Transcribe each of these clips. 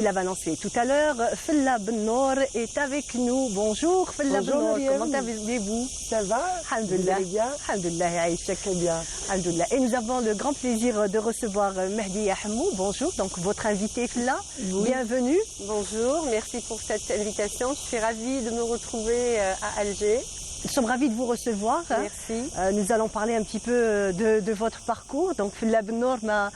Il a annoncé tout à l'heure, Fella Ben-Nour est avec nous. Bonjour Fella Ben-Nour, comment allez-vous? Ça va? Alhamdulillah. Vous allez bien? Alhamdulillah, Aïcha. Très bien. Alhamdulillah. Et nous avons le grand plaisir de recevoir Mehdi Hamou. Bonjour, donc votre invité Fella. Oui. Bienvenue. Bonjour, merci pour cette invitation. Je suis ravie de me retrouver à Alger. Nous sommes ravis de vous recevoir. Merci. Nous allons parler un petit peu de votre parcours. Donc Fella Ben-Nour m'a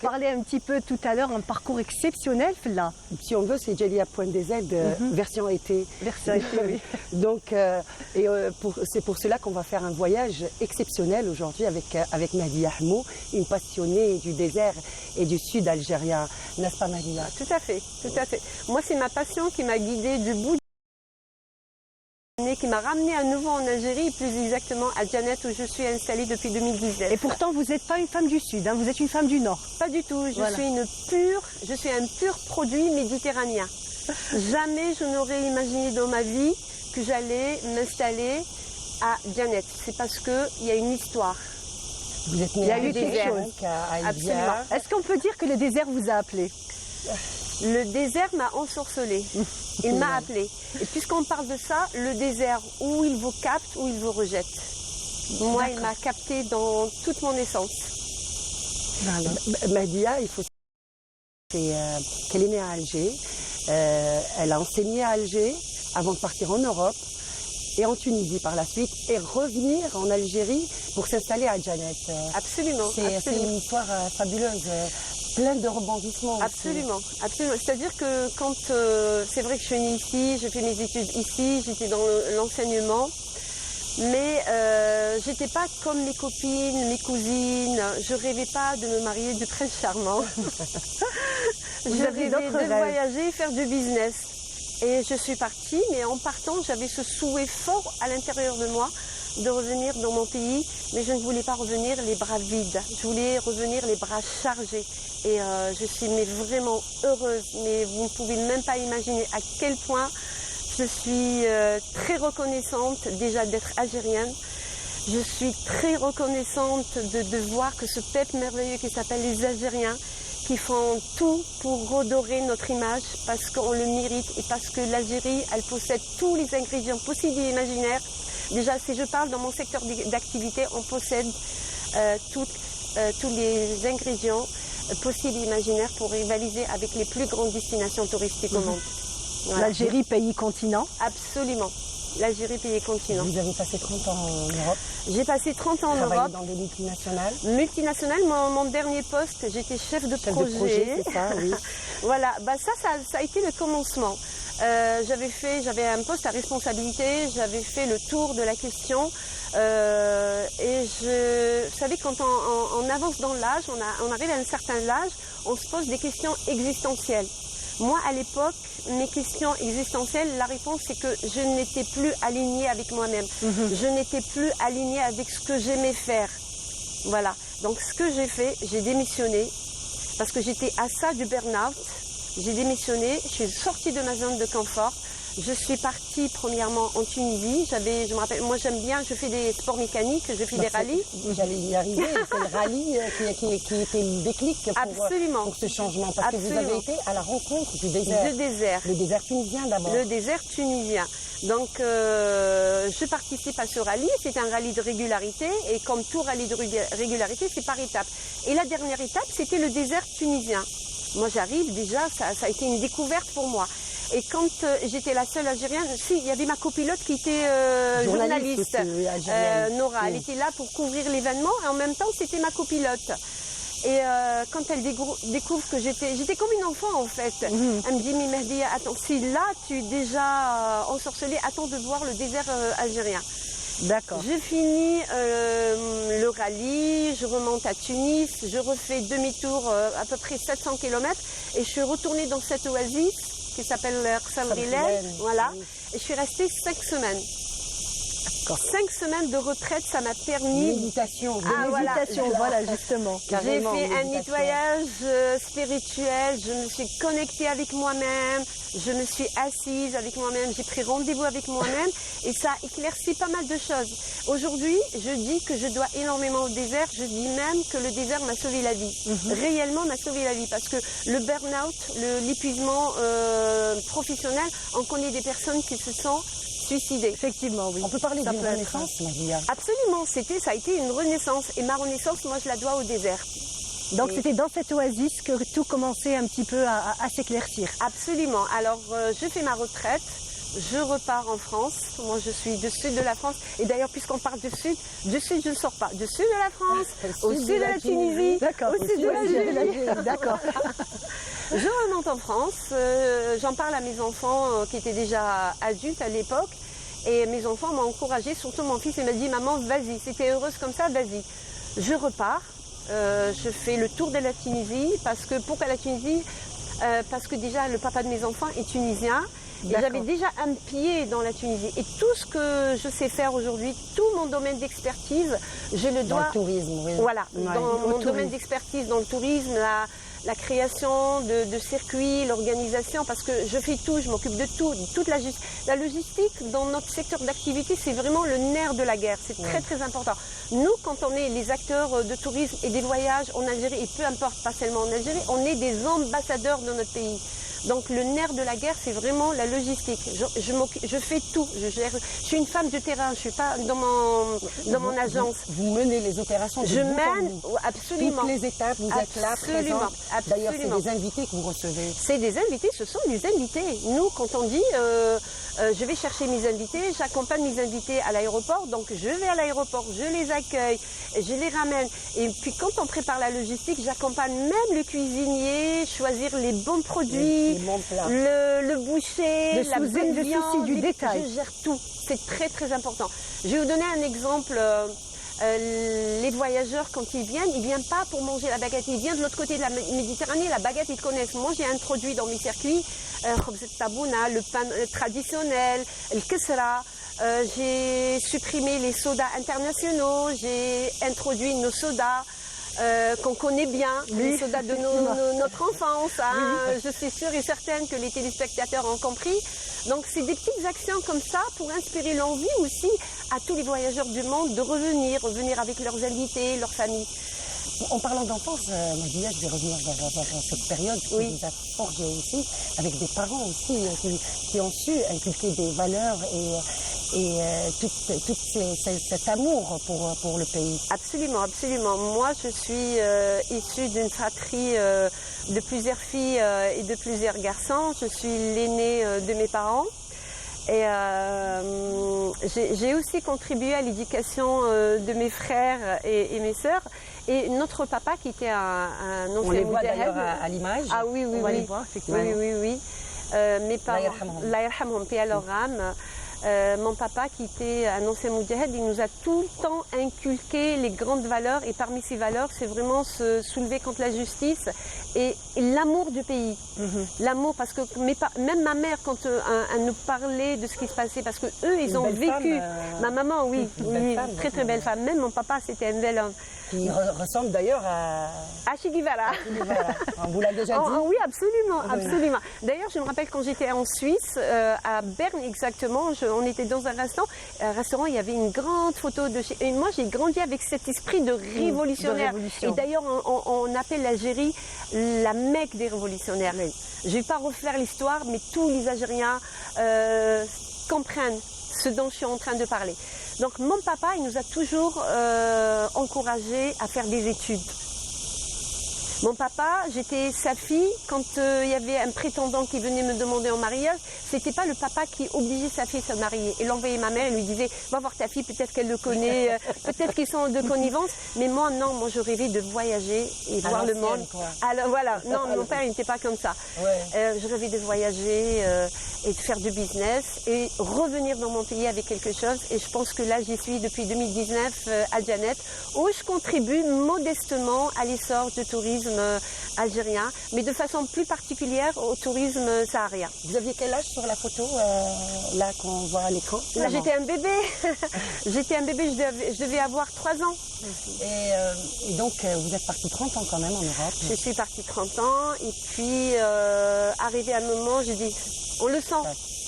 parlé un petit peu tout à l'heure, un parcours exceptionnel Fella. Si on veut, c'est Djelia Point des Z, version été. Version été, oui. Donc, c'est pour cela qu'on va faire un voyage exceptionnel aujourd'hui avec Mehdi Hamou, une passionnée du désert et du sud algérien. N'est-ce pas Mehdi? Tout à fait, tout à fait. Moi, c'est ma passion qui m'a guidée du bout qui m'a ramenée à nouveau en Algérie, plus exactement à Djanet où je suis installée depuis 2019. Et pourtant, vous n'êtes pas une femme du Sud, hein, vous êtes une femme du Nord. Pas du tout, Voilà. je suis un pur produit méditerranéen. Jamais je n'aurais imaginé dans ma vie que j'allais m'installer à Djanet. C'est parce qu'il y a une histoire. Vous êtes Il y a eu des quelque chose. Absolument. Est-ce qu'on peut dire que le désert vous a appelé? Le désert m'a ensorcelé. Il m'a appelé. Et puisqu'on parle de ça, le désert, où il vous capte, où il vous rejette. Moi, il m'a capté dans toute mon essence. Voilà. Mehdia, il faut savoir qu'elle est née à Alger. Elle a enseigné à Alger avant de partir en Europe et en Tunisie par la suite et revenir en Algérie pour s'installer à Djanet. Absolument. C'est une histoire fabuleuse. Plein de rebondissements. Absolument, absolument. C'est-à-dire que quand c'est vrai que je suis née ici, j'ai fait mes études ici, j'étais dans l'enseignement, mais j'étais pas comme mes copines, mes cousines. Je rêvais pas de me marier du prince charmant. Je rêvais de voyager, faire du business. Et je suis partie, mais en partant, j'avais ce souhait fort à l'intérieur de moi de revenir dans mon pays, mais je ne voulais pas revenir les bras vides. Je voulais revenir les bras chargés. Et je suis vraiment heureuse, mais vous ne pouvez même pas imaginer à quel point je suis très reconnaissante déjà d'être algérienne. Je suis très reconnaissante de voir que ce peuple merveilleux qui s'appelle les Algériens, qui font tout pour redorer notre image parce qu'on le mérite et parce que l'Algérie, elle possède tous les ingrédients possibles et imaginaires. Déjà, si je parle dans mon secteur d'activité, on possède tous les ingrédients possibles et imaginaires pour rivaliser avec les plus grandes destinations touristiques au monde. Voilà. L'Algérie, pays continent. Absolument. L'Algérie, pays continent. Vous avez passé 30 ans en Europe. J'ai passé 30 ans en Europe. Dans des multinationales. Multinationales, mon dernier poste, j'étais chef de projet. C'est ça, oui. Voilà, ça a été le commencement. J'avais un poste à responsabilité, j'avais fait le tour de la question et vous savez, quand on avance dans l'âge, on arrive à un certain âge, on se pose des questions existentielles. Moi, à l'époque, mes questions existentielles, la réponse c'est que je n'étais plus alignée avec moi-même. Je n'étais plus alignée avec ce que j'aimais faire. Voilà, donc ce que j'ai fait, j'ai démissionné parce que j'étais à ça du burn-out. J'ai démissionné, je suis sortie de ma zone de confort. Je suis partie premièrement en Tunisie. Je me rappelle, moi j'aime bien, je fais des sports mécaniques, je fais des rallyes. J'allais y arriver, c'est le rallye qui était le déclic pour ce changement. Parce que vous avez été à la rencontre du désert. Le désert. Le désert tunisien d'abord. Le désert tunisien. Donc je participe à ce rallye, c'est un rallye de régularité et comme tout rallye de régularité, c'est par étapes. Et la dernière étape, c'était le désert tunisien. Moi j'arrive déjà, ça a été une découverte pour moi. Et quand j'étais la seule Algérienne, il y avait ma copilote qui était journaliste, Nora. Elle était là pour couvrir l'événement et en même temps c'était ma copilote. Et quand elle découvre que j'étais comme une enfant en fait. Elle me dit, mais Mehdi, attends, si là tu es déjà ensorcelée, attends de voir le désert algérien. D'accord. Je finis le rallye, je remonte à Tunis, je refais demi-tour à peu près 700 km et je suis retournée dans cette oasis qui s'appelle Rsam Rilel, voilà, et je suis restée 5 semaines. 5 semaines de retraite, ça m'a permis... Méditation. De Ah, voilà. méditation, voilà, justement. J'ai Carrément, fait un méditation. nettoyage spirituel, je me suis connectée avec moi-même, je me suis assise avec moi-même, j'ai pris rendez-vous avec moi-même et ça a éclairci pas mal de choses. Aujourd'hui, je dis que je dois énormément au désert, je dis même que le désert m'a sauvé la vie. Réellement m'a sauvé la vie parce que le burn-out, l'épuisement professionnel, on connaît des personnes qui se sont suicidées. Effectivement, oui. On peut parler Ça d'une peut être. renaissance, Madia. Absolument, ça a été une renaissance et ma renaissance, moi je la dois au désert. Donc c'était dans cette oasis que tout commençait un petit peu à s'éclaircir. Absolument. Alors, je fais ma retraite, je repars en France. Moi, je suis du sud de la France. Et d'ailleurs, puisqu'on parle du sud, je ne sors pas. Du sud de la France, au sud de la Tunisie, D'accord. au sud de l'Algérie. D'accord. Je remonte en France, j'en parle à mes enfants qui étaient déjà adultes à l'époque. Et mes enfants m'ont encouragée, surtout mon fils, il m'a dit « Maman, vas-y, si tu es heureuse comme ça, vas-y ». Je repars. Je fais le tour de la Tunisie pourquoi la Tunisie parce que déjà le papa de mes enfants est tunisien et j'avais déjà un pied dans la Tunisie et tout ce que je sais faire aujourd'hui, tout mon domaine d'expertise, je le dois Dans le tourisme, oui. voilà, Ouais, dans au mon tourisme. domaine d'expertise, dans le tourisme, la création de circuits, l'organisation, parce que je fais tout, je m'occupe de tout, toute la logistique dans notre secteur d'activité, c'est vraiment le nerf de la guerre, c'est très très important. Nous, quand on est les acteurs de tourisme et des voyages en Algérie, et peu importe, pas seulement en Algérie, on est des ambassadeurs de notre pays. Donc le nerf de la guerre, c'est vraiment la logistique. Je fais tout. Je suis une femme de terrain. Je suis pas dans mon agence. Vous menez les opérations. Je mène absolument. Toutes les étapes. Vous êtes là, Absolument, présente. D'ailleurs, c'est absolument. des invités que vous recevez. C'est des invités. Ce sont des invités. Nous, quand on dit, je vais chercher mes invités, j'accompagne mes invités à l'aéroport. Donc je vais à l'aéroport, je les accueille, je les ramène. Et puis quand on prépare la logistique, j'accompagne même le cuisinier, choisir les bons produits. Les bons plats. Le boucher, Le la souci- bonne le souci viande, du détail. Je gère tout. C'est très très important. Je vais vous donner un exemple. Les voyageurs, quand ils viennent pas pour manger la baguette. Ils viennent de l'autre côté de la Méditerranée. La baguette, ils connaissent. Moi, j'ai introduit dans mes circuits khobz tabouna, le pain traditionnel, le kesra. J'ai supprimé les sodas internationaux. J'ai introduit nos sodas. Qu'on connaît bien, les sodas de notre enfance. Hein. Je suis sûre et certaine que les téléspectateurs ont compris. Donc c'est des petites actions comme ça pour inspirer l'envie aussi à tous les voyageurs du monde de revenir avec leurs invités, leurs familles. En parlant d'enfance, Madia, je vais revenir vers cette période qui vous a forgé aussi, avec des parents aussi qui ont su inculquer des valeurs et tout cet amour pour le pays. Absolument, absolument. Moi, je suis issue d'une fratrie de plusieurs filles et de plusieurs garçons. Je suis l'aînée de mes parents. Et j'ai aussi contribué à l'éducation de mes frères et mes sœurs. Et notre papa, qui était un ancien On les voit moudaheb. d'ailleurs à l'image. Ah oui, oui, On va oui. les voir, effectivement. Oui. Mes parents, Allah yarhamhum, paix à leur âme. Mon papa, qui était un ancien moudaheb, il nous a tout le temps inculqué les grandes valeurs. Et parmi ces valeurs, c'est vraiment se soulever contre la justice et l'amour du pays. L'amour, parce que même ma mère, quand elle nous parlait de ce qui se passait, parce que eux, ils ont vécu. Ma maman, oui, femme, très très belle femme. Même mon papa, c'était un bel homme. Qui ressemble d'ailleurs à Che Guevara. Voilà. On vous l'a déjà dit. Oui, absolument, absolument. D'ailleurs, je me rappelle quand j'étais en Suisse, à Berne exactement, on était dans un restaurant, il y avait une grande photo de... Et moi, j'ai grandi avec cet esprit de révolutionnaire. Et d'ailleurs, on appelle l'Algérie la Mecque des révolutionnaires. Je ne vais pas refaire l'histoire, mais tous les Algériens comprennent ce dont je suis en train de parler. Donc mon papa, il nous a toujours encouragés à faire des études. Mon papa, j'étais sa fille quand il y avait un prétendant qui venait me demander en mariage. C'était pas le papa qui obligeait sa fille à se marier. Il envoyait ma mère et lui disait « Va voir ta fille, peut-être qu'elle le connaît, peut-être qu'ils sont de connivence. » Mais moi, non, moi je rêvais de voyager et voir le monde. Alors voilà, non, mon père il n'était pas comme ça. Je rêvais de voyager et de faire du business et revenir dans mon pays avec quelque chose. Et je pense que là, j'y suis depuis 2019 à Janet, où je contribue modestement à l'essor du tourisme tourisme algérien, mais de façon plus particulière au tourisme saharien. Vous aviez quel âge sur la photo, là, qu'on voit à l'écran? Là, j'étais un bébé. J'étais un bébé, je devais avoir 3 ans. Et donc, vous êtes parti 30 ans quand même en Europe. Je suis partie 30 ans, et puis arrivé à un moment, j'ai dit, on le sent.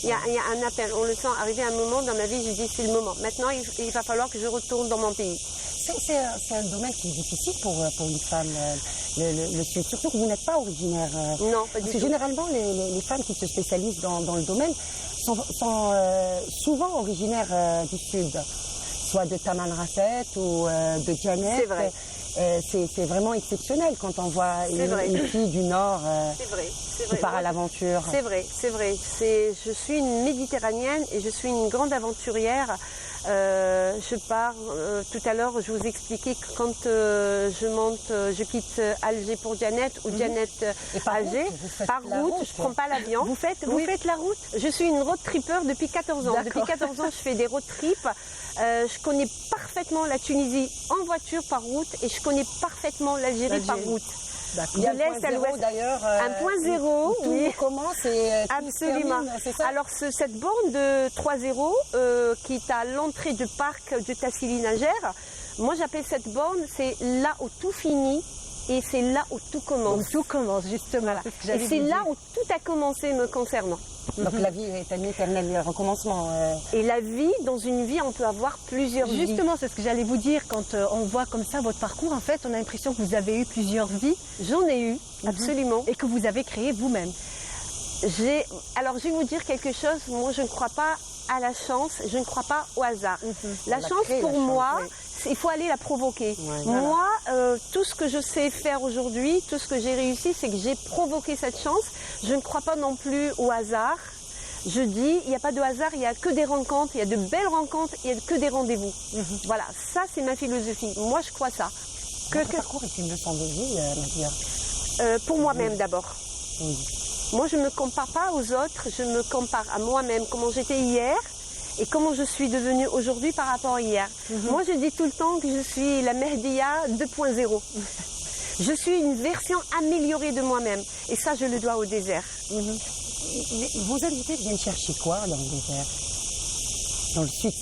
Il y a un appel, on le sent. Arrivé à un moment dans ma vie, j'ai dit, c'est le moment. Maintenant, il va falloir que je retourne dans mon pays. C'est un domaine qui est difficile pour une femme, le Sud. Surtout que vous n'êtes pas originaire. Non, pas du parce que tout. généralement, les femmes qui se spécialisent dans le domaine sont souvent originaires du Sud. Soit de Tamanrasset ou de Janet. C'est vrai. C'est vraiment exceptionnel quand on voit une fille du Nord qui part à l'aventure. C'est vrai, c'est vrai. Je suis une méditerranéenne et je suis une grande aventurière. Je pars, tout à l'heure je vous expliquais que quand je quitte Alger pour Janet ou Janet Alger, par route, je ne prends pas l'avion. Vous faites la route? Je suis une road tripper depuis 14 ans. Depuis 14 ans, je fais des road trips. Je connais parfaitement la Tunisie en voiture par route et je connais parfaitement l'Algérie par route. De l'est à l'ouest d'ailleurs. Un point zéro, tout oui. commence et absolument. C'est ça. Alors cette borne de 3-0 qui est à l'entrée du parc de Tassili Najer, moi j'appelle cette borne, c'est là où tout finit et c'est là où tout commence. Donc tout commence justement. Et c'est là où tout a commencé me concernant. Donc la vie est un éternel recommencement. Et la vie, dans une vie, on peut avoir plusieurs vies. Justement, c'est ce que j'allais vous dire. Quand on voit comme ça votre parcours, en fait, on a l'impression que vous avez eu plusieurs vies. J'en ai eu, absolument. Et que vous avez créé vous-même. Alors, je vais vous dire quelque chose. Moi, je ne crois pas à la chance. Je ne crois pas au hasard. La chance, pour moi, il faut aller la provoquer. Ouais, moi, tout ce que je sais faire aujourd'hui, tout ce que j'ai réussi, c'est que j'ai provoqué cette chance. Je ne crois pas non plus au hasard. Je dis, il n'y a pas de hasard, il n'y a que des rencontres, il y a de belles rencontres, il n'y a que des rendez-vous. Voilà, ça c'est ma philosophie. Moi, je crois ça. Votre parcours est une leçon de vie, Nadia. Pour moi-même d'abord. Oui. Moi, je ne me compare pas aux autres, je me compare à moi-même, comment j'étais hier et comment je suis devenue aujourd'hui par rapport à hier. Moi, je dis tout le temps que je suis la Mehdia 2.0. Je suis une version améliorée de moi-même. Et ça, je le dois au désert. Vos invités viennent chercher quoi dans le désert? Dans le sud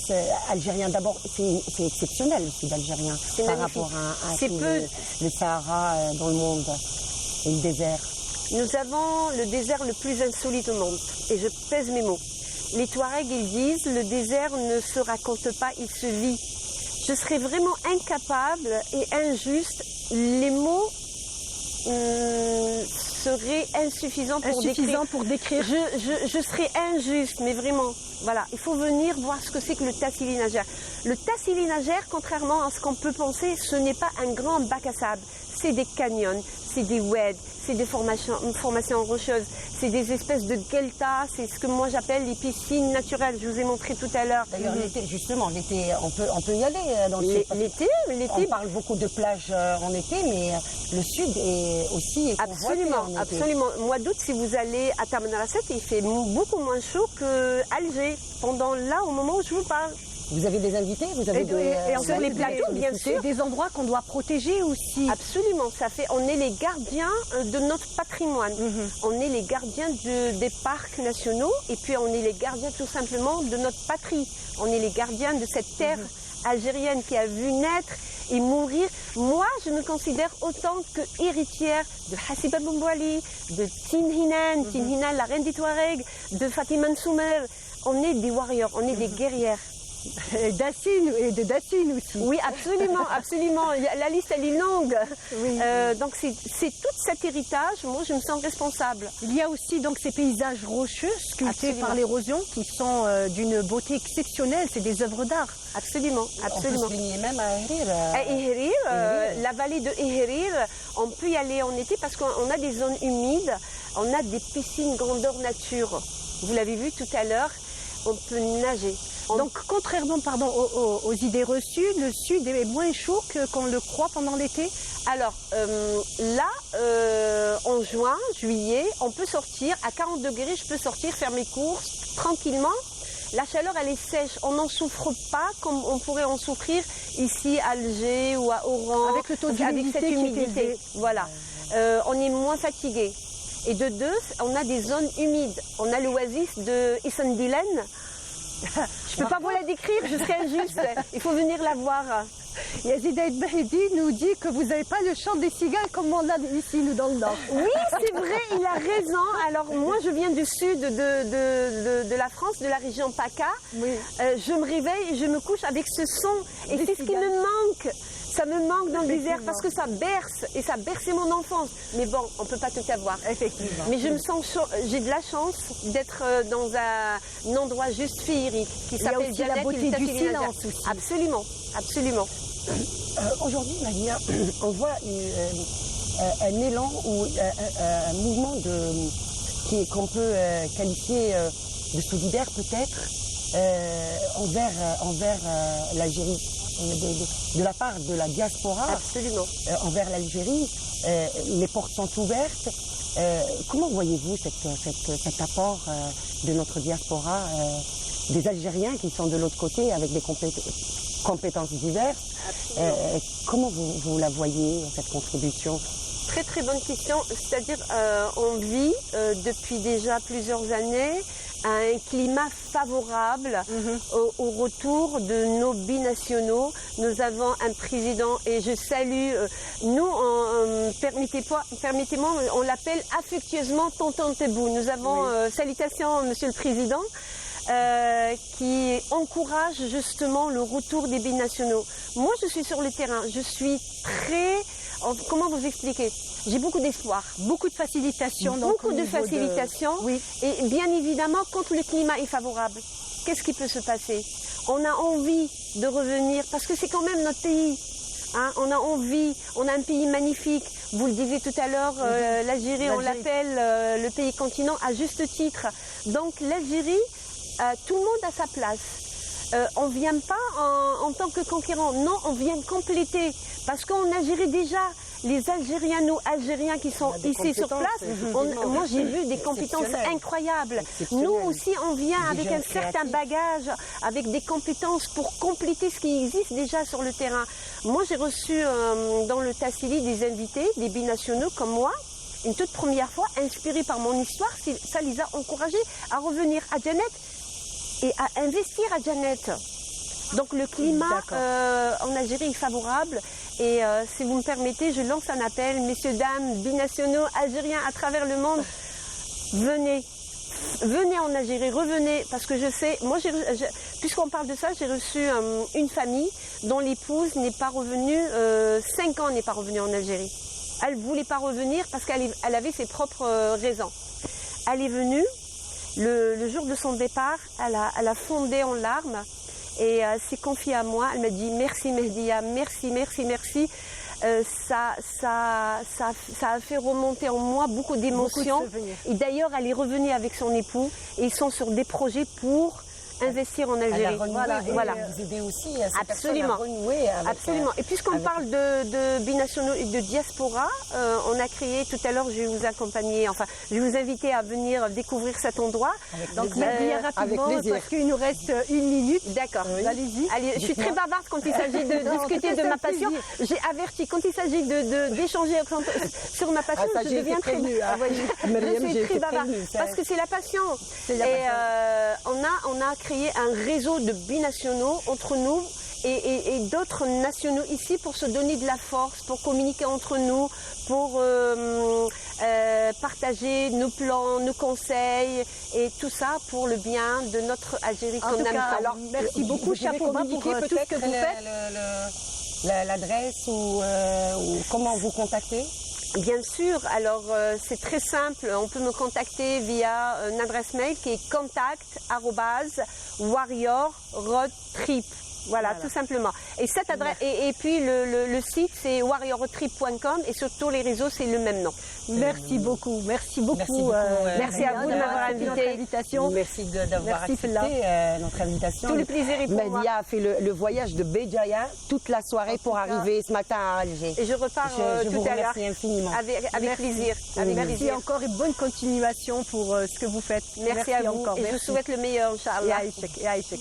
algérien, d'abord, c'est exceptionnel le sud algérien par rapport à le Sahara dans le monde et le désert. Nous avons le désert le plus insolite au monde. Et je pèse mes mots. Les Touaregs, ils disent, le désert ne se raconte pas, il se vit. Je serais vraiment incapable et injuste. Les mots seraient insuffisants pour décrire. Je serais injuste, mais vraiment. Voilà, il faut venir voir ce que c'est que le Tassili Najer. Le Tassili Najer, contrairement à ce qu'on peut penser, ce n'est pas un grand bac à sable. C'est des canyons, c'est des weds, c'est des formations rocheuses, c'est des espèces de deltas, c'est ce que moi j'appelle les piscines naturelles. Je vous ai montré tout à l'heure. D'ailleurs, l'été, justement, l'été, on peut y aller dans le sud. L'été. On parle beaucoup de plages en été, mais le sud est aussi convoité en été. Absolument. Mois d'août, si vous allez à Tamanrasset, il fait beaucoup moins chaud qu'Alger, au moment où je vous parle. Vous avez des invités, vous avez et sur les plateaux, bien sûr. Des endroits qu'on doit protéger aussi. Absolument, on est les gardiens de notre patrimoine. On est les gardiens des parcs nationaux et puis on est les gardiens tout simplement de notre patrie. On est les gardiens de cette terre algérienne qui a vu naître et mourir. Moi, je me considère autant que héritière de Hassiba Bombouali, de Tinhinan, la reine des Touaregs, de Fatima Nsoumer. On est des warriors, on est des guerrières. Et de Dassine aussi. Oui, absolument, absolument. La liste, elle est longue. Oui. Donc, c'est tout cet héritage. Moi, je me sens responsable. Il y a aussi donc ces paysages rocheux sculptés par l'érosion qui sont d'une beauté exceptionnelle. C'est des œuvres d'art. Absolument, absolument. On peut se baigner même à Ehrir. À Ehrir, la vallée de Ehrir, on peut y aller en été parce qu'on a des zones humides. On a des piscines grandeur nature. Vous l'avez vu tout à l'heure, on peut nager. Donc, contrairement aux idées reçues, le sud est moins chaud qu'on le croit pendant l'été. Alors, en juin, juillet, on peut sortir. À 40 degrés, je peux sortir, faire mes courses tranquillement. La chaleur, elle est sèche. On n'en souffre pas comme on pourrait en souffrir ici à Alger ou à Oran. Avec le taux d'humidité. Avec cette humidité. Voilà. on est moins fatigué. Et de deux, on a des zones humides. On a l'oasis de Issendilen. Je ne peux pas vous la décrire, je serais injuste. Il faut venir la voir. Yazid Aïd Bahidi nous dit que vous n'avez pas le chant des cigales comme on l'a ici, nous, dans le nord. Oui, c'est vrai, il a raison. Alors moi, je viens du sud de la France, de la région PACA. Oui. Je me réveille et je me couche avec ce son. Et c'est ce qui me manque. Ça me manque dans le désert parce que ça berce. Et ça berçait mon enfance. Mais bon, on ne peut pas tout avoir. Effectivement. Mais je me sens j'ai de la chance d'être dans un endroit juste féerique qui s'appelle aussi la beauté du silence aussi. Absolument, absolument. Aujourd'hui, Madia, on voit un élan ou un mouvement qu'on peut qualifier de solidaire peut-être envers l'Algérie, de la part de la diaspora. Absolument. Envers l'Algérie. Les portes sont ouvertes. Comment voyez-vous cet apport de notre diaspora, des Algériens qui sont de l'autre côté avec des compétences diverses? Comment vous la voyez, cette contribution? Très très bonne question. C'est-à-dire, on vit depuis déjà plusieurs années un climat favorable au retour de nos binationaux. Nous avons un président et je salue, permettez-moi, on l'appelle affectueusement Tonton Tebou. Nous avons, salutations Monsieur le Président, qui encourage justement le retour des binationaux. Moi, je suis sur le terrain, je suis très... Comment vous expliquer? J'ai beaucoup d'espoir. Beaucoup de facilitation. Beaucoup de facilitation. Oui. Et bien évidemment, quand le climat est favorable, qu'est-ce qui peut se passer? On a envie de revenir, parce que c'est quand même notre pays. Hein, on a envie, on a un pays magnifique. Vous le disiez tout à l'heure, l'Algérie, on l'appelle le pays continent à juste titre. Donc l'Algérie, tout le monde a sa place. On ne vient pas en tant que conquérant, non, on vient compléter. Parce qu'en Algérie déjà, les Algériens qui sont ici sur place, moi j'ai vu des compétences incroyables. Nous aussi on vient avec un certain bagage, avec des compétences pour compléter ce qui existe déjà sur le terrain. Moi j'ai reçu dans le Tassili des invités, des binationaux comme moi, une toute première fois, inspirés par mon histoire, ça les a encouragés à revenir à Djanet et à investir à Djanet. Donc le climat en Algérie est favorable et si vous me permettez, je lance un appel, messieurs, dames, binationaux, algériens à travers le monde, venez en Algérie, revenez, parce que je sais, moi puisqu'on parle de ça, j'ai reçu une famille dont l'épouse n'est pas revenue, 5 ans n'est pas revenue en Algérie. Elle ne voulait pas revenir parce qu'elle avait ses propres raisons. Elle est venue, le jour de son départ, elle a fondé en larmes. Et s'est confiée à moi, elle m'a dit merci Mehdia, merci. Ça a fait remonter en moi beaucoup d'émotions. Et d'ailleurs, elle est revenue avec son époux et ils sont sur des projets pour investir en Algérie. Voilà. Vous aidez aussi absolument. à renouer avec, absolument. Et puisqu'on parle de binationaux et de diaspora, on a créé, tout à l'heure je vais vous accompagner, enfin je vais vous inviter à venir découvrir cet endroit. Donc Mehdia, rapidement, parce qu'il nous reste 1 minute. D'accord. Allez-y. Allez, je suis très bavarde quand il s'agit de discuter de ma passion. J'ai averti, quand il s'agit d'échanger sur ma passion, je deviens très je suis très bavarde. Parce que c'est la passion. Et on a créé un réseau de binationaux entre nous et d'autres nationaux ici pour se donner de la force, pour communiquer entre nous, pour partager nos plans, nos conseils et tout ça pour le bien de notre Algérie qu'on aime tant. Alors merci beaucoup, chapeau bas pour tout ce que vous faites. L'adresse ou comment vous contacter? Bien sûr, alors c'est très simple, on peut me contacter via une adresse mail qui est contact@warriorroadtrip. Voilà, tout simplement. Et cette adresse, et puis le site c'est warriortrip.com et sur tous les réseaux c'est le même nom. Merci beaucoup. Merci à vous de m'avoir invité. Merci d'avoir accepté notre invitation. Tout le plaisir est pour moi. Mehdia a fait le voyage de Béjaïa toute la soirée pour arriver ce matin à Alger. Et je repars tout à l'heure. Infiniment. Avec plaisir. Merci encore et bonne continuation pour ce que vous faites. Merci à vous. Encore. Et je vous souhaite le meilleur, Inch'Allah. Et Aïchek.